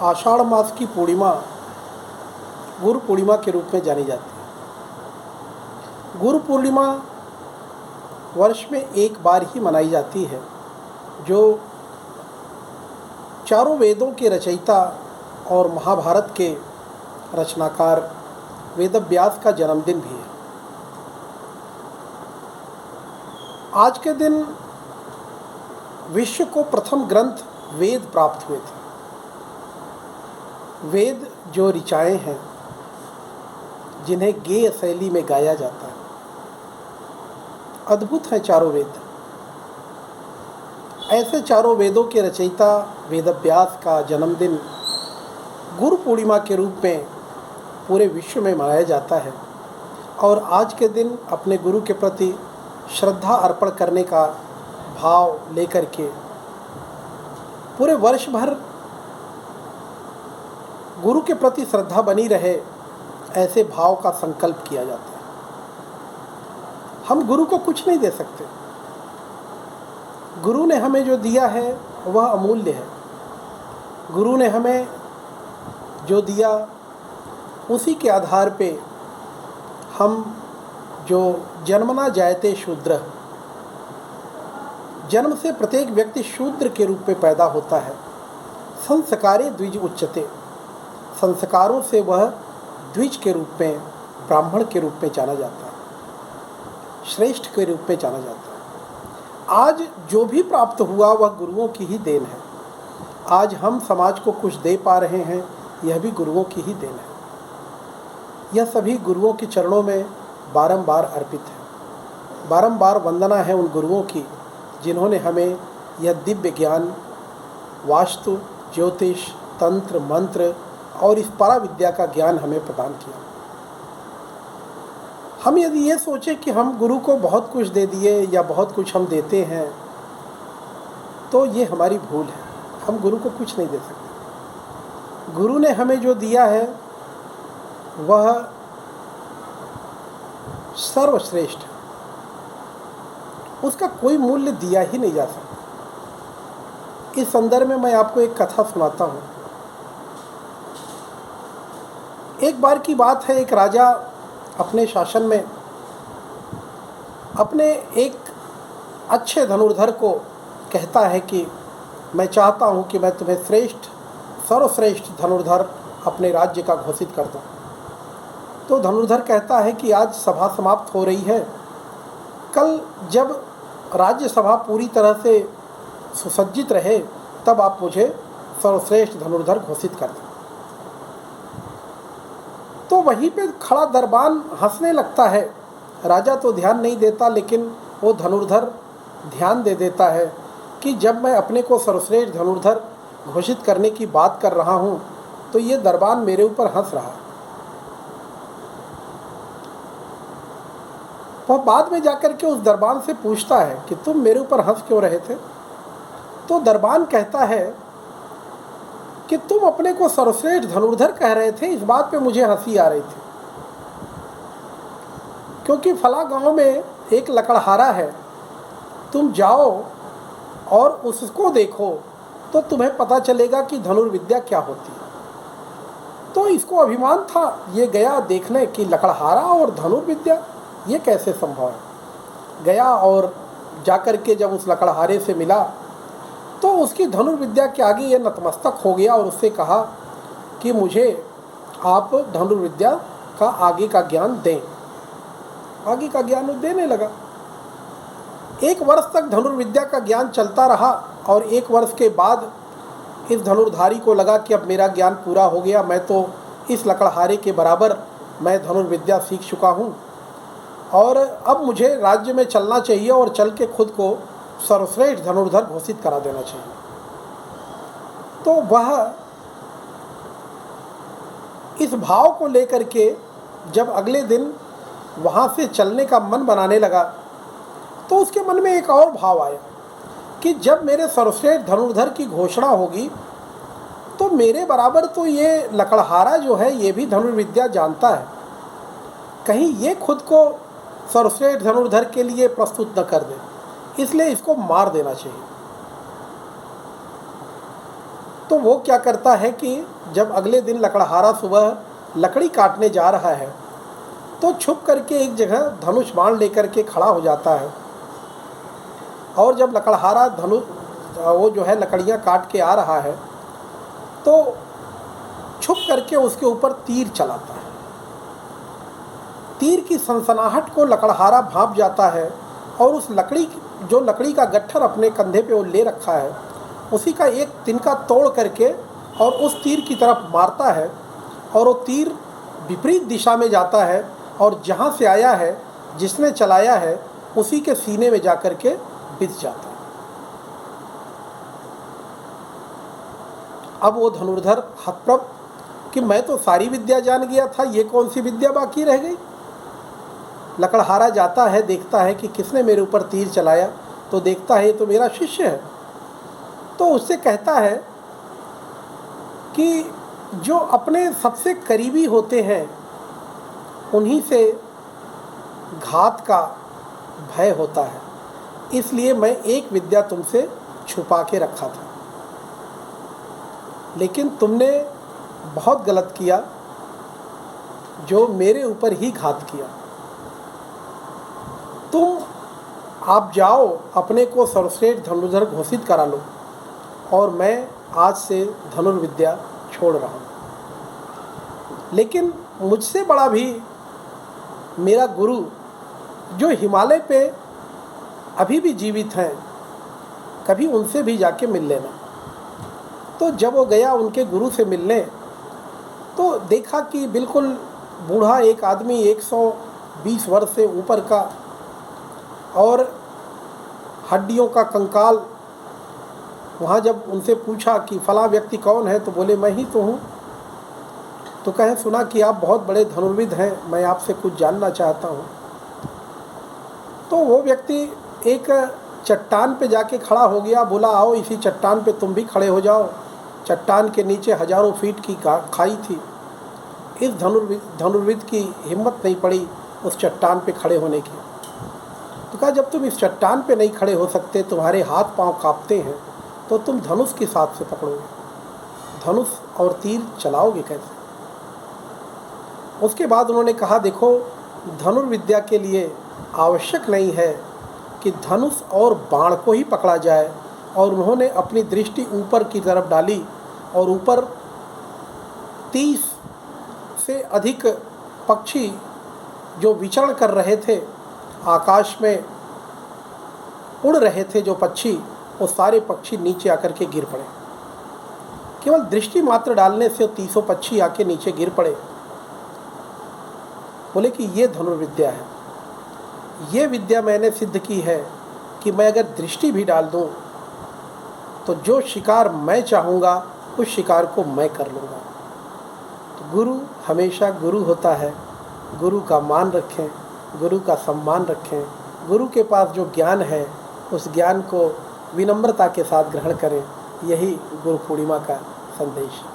आषाढ़ मास की पूर्णिमा गुरु पूर्णिमा के रूप में जानी जाती है। गुरु पूर्णिमा वर्ष में एक बार ही मनाई जाती है, जो चारों वेदों के रचयिता और महाभारत के रचनाकार वेदव्यास का जन्मदिन भी है। आज के दिन विश्व को प्रथम ग्रंथ वेद प्राप्त हुए थे। वेद जो ऋचाएँ हैं, जिन्हें गेय शैली में गाया जाता है, अद्भुत हैं चारों वेद। ऐसे चारों वेदों के रचयिता वेदव्यास का जन्मदिन गुरु पूर्णिमा के रूप में पूरे विश्व में मनाया जाता है। और आज के दिन अपने गुरु के प्रति श्रद्धा अर्पण करने का भाव लेकर के पूरे वर्ष भर गुरु के प्रति श्रद्धा बनी रहे, ऐसे भाव का संकल्प किया जाता है। हम गुरु को कुछ नहीं दे सकते। गुरु ने हमें जो दिया है वह अमूल्य है। गुरु ने हमें जो दिया उसी के आधार पे हम जो जन्मना जायते शूद्र, जन्म से प्रत्येक व्यक्ति शूद्र के रूप में पैदा होता है। संस्कारे द्विज उच्चते, संस्कारों से वह द्विज के रूप में, ब्राह्मण के रूप में जाना जाता है, श्रेष्ठ के रूप में जाना जाता है। आज जो भी प्राप्त हुआ वह गुरुओं की ही देन है। आज हम समाज को कुछ दे पा रहे हैं, यह भी गुरुओं की ही देन है। यह सभी गुरुओं के चरणों में बारंबार अर्पित है। बारंबार वंदना है उन गुरुओं की जिन्होंने हमें यह दिव्य ज्ञान, वास्तु, ज्योतिष, तंत्र, मंत्र और इस परा विद्या का ज्ञान हमें प्रदान किया। हम यदि ये सोचें कि हम गुरु को बहुत कुछ दे दिए या बहुत कुछ हम देते हैं, तो ये हमारी भूल है। हम गुरु को कुछ नहीं दे सकते। गुरु ने हमें जो दिया है वह सर्वश्रेष्ठ है। उसका कोई मूल्य दिया ही नहीं जा सकता। इस संदर्भ में मैं आपको एक कथा सुनाता हूँ। एक बार की बात है, एक राजा अपने शासन में अपने एक अच्छे धनुर्धर को कहता है कि मैं चाहता हूँ कि मैं तुम्हें श्रेष्ठ, सर्वश्रेष्ठ धनुर्धर अपने राज्य का घोषित कर दूँ। तो धनुर्धर कहता है कि आज सभा समाप्त हो रही है, कल जब राज्यसभा पूरी तरह से सुसज्जित रहे तब आप मुझे सर्वश्रेष्ठ धनुर्धर घोषित कर दें। तो वहीं पे खड़ा दरबान हंसने लगता है। राजा तो ध्यान नहीं देता, लेकिन वो धनुर्धर ध्यान दे देता है कि जब मैं अपने को सर्वश्रेष्ठ धनुर्धर घोषित करने की बात कर रहा हूँ तो ये दरबान मेरे ऊपर हंस रहा है। वह बाद में जाकर के उस दरबान से पूछता है कि तुम मेरे ऊपर हंस क्यों रहे थे। तो दरबान कहता है कि तुम अपने को सर्वश्रेष्ठ धनुर्धर कह रहे थे, इस बात पे मुझे हंसी आ रही थी, क्योंकि फला गांव में एक लकड़हारा है, तुम जाओ और उसको देखो तो तुम्हें पता चलेगा कि धनुर्विद्या क्या होती है। तो इसको अभिमान था, ये गया देखने कि लकड़हारा और धनुर्विद्या ये कैसे संभव है। गया और जाकर के जब उस लकड़हारे से मिला तो उसकी धनुर्विद्या के आगे ये नतमस्तक हो गया और उससे कहा कि मुझे आप धनुर्विद्या का आगे का ज्ञान दें। आगे का ज्ञान वो देने लगा। 1 वर्ष तक धनुर्विद्या का ज्ञान चलता रहा और 1 वर्ष के बाद इस धनुर्धारी को लगा कि अब मेरा ज्ञान पूरा हो गया, मैं तो इस लकड़हारे के बराबर मैं धनुर्विद्या सीख चुका हूँ और अब मुझे राज्य में चलना चाहिए और चल के खुद को सर्वश्रेष्ठ धनुर्धर घोषित करा देना चाहिए। तो वह इस भाव को लेकर के जब अगले दिन वहाँ से चलने का मन बनाने लगा तो उसके मन में एक और भाव आया कि जब मेरे सर्वश्रेष्ठ धनुर्धर की घोषणा होगी तो मेरे बराबर तो ये लकड़हारा जो है ये भी धनुर्विद्या जानता है, कहीं ये खुद को सर्वश्रेष्ठ धनुर्धर के लिए प्रस्तुत न कर दे, इसलिए इसको मार देना चाहिए। तो वो क्या करता है कि जब अगले दिन लकड़हारा सुबह लकड़ी काटने जा रहा है तो छुप करके एक जगह धनुष बाण लेकर के खड़ा हो जाता है। और जब लकड़हारा वो जो है लकड़ियाँ काट के आ रहा है तो छुप करके उसके ऊपर तीर चलाता है। तीर की सनसनाहट को लकड़हारा भांप जाता है और उस लकड़ी का गट्ठर अपने कंधे पे वो ले रखा है, उसी का एक तिनका तोड़ करके और उस तीर की तरफ मारता है और वो तीर विपरीत दिशा में जाता है और जहाँ से आया है, जिसने चलाया है, उसी के सीने में जाकर के बिछ जाता है। अब वो धनुर्धर हतप्रभ कि मैं तो सारी विद्या जान गया था, ये कौन सी विद्या बाकी रह गई। लकड़हारा जाता है, देखता है कि किसने मेरे ऊपर तीर चलाया, तो देखता है ये तो मेरा शिष्य है। तो उससे कहता है कि जो अपने सबसे करीबी होते हैं उन्हीं से घात का भय होता है, इसलिए मैं एक विद्या तुमसे छुपा के रखा था, लेकिन तुमने बहुत गलत किया जो मेरे ऊपर ही घात किया। आप जाओ, अपने को सर्वश्रेष्ठ धनुर्धर घोषित करा लो और मैं आज से धनुर्विद्या छोड़ रहा हूँ। लेकिन मुझसे बड़ा भी मेरा गुरु जो हिमालय पे अभी भी जीवित हैं, कभी उनसे भी जाके मिल लेना। तो जब वो गया उनके गुरु से मिलने तो देखा कि बिल्कुल बूढ़ा एक आदमी 120 वर्ष से ऊपर का और हड्डियों का कंकाल। वहाँ जब उनसे पूछा कि फला व्यक्ति कौन है, तो बोले मैं ही तो हूँ। तो कहे सुना कि आप बहुत बड़े धनुर्विद हैं, मैं आपसे कुछ जानना चाहता हूँ। तो वो व्यक्ति एक चट्टान पे जाके खड़ा हो गया, बोला आओ इसी चट्टान पे तुम भी खड़े हो जाओ। चट्टान के नीचे हजारों फीट की खाई थी। इस धनुर्विद की हिम्मत नहीं पड़ी उस चट्टान पे खड़े होने की। तो कहा जब तुम इस चट्टान पे नहीं खड़े हो सकते, तुम्हारे हाथ पांव कांपते हैं, तो तुम धनुष किस हाथ से पकड़ोगे, धनुष और तीर चलाओगे कैसे। उसके बाद उन्होंने कहा देखो, धनुर्विद्या के लिए आवश्यक नहीं है कि धनुष और बाण को ही पकड़ा जाए। और उन्होंने अपनी दृष्टि ऊपर की तरफ डाली और ऊपर 30 से अधिक पक्षी जो विचरण कर रहे थे, आकाश में उड़ रहे थे जो पक्षी, वो सारे पक्षी नीचे आकर के गिर पड़े। केवल दृष्टि मात्र डालने से 300 पक्षी आके नीचे गिर पड़े। बोले कि ये धनुर्विद्या है, ये विद्या मैंने सिद्ध की है कि मैं अगर दृष्टि भी डाल दूं तो जो शिकार मैं चाहूँगा उस शिकार को मैं कर लूँगा। तो गुरु हमेशा गुरु होता है। गुरु का मान रखें, गुरु का सम्मान रखें, गुरु के पास जो ज्ञान है उस ज्ञान को विनम्रता के साथ ग्रहण करें। यही गुरु पूर्णिमा का संदेश है।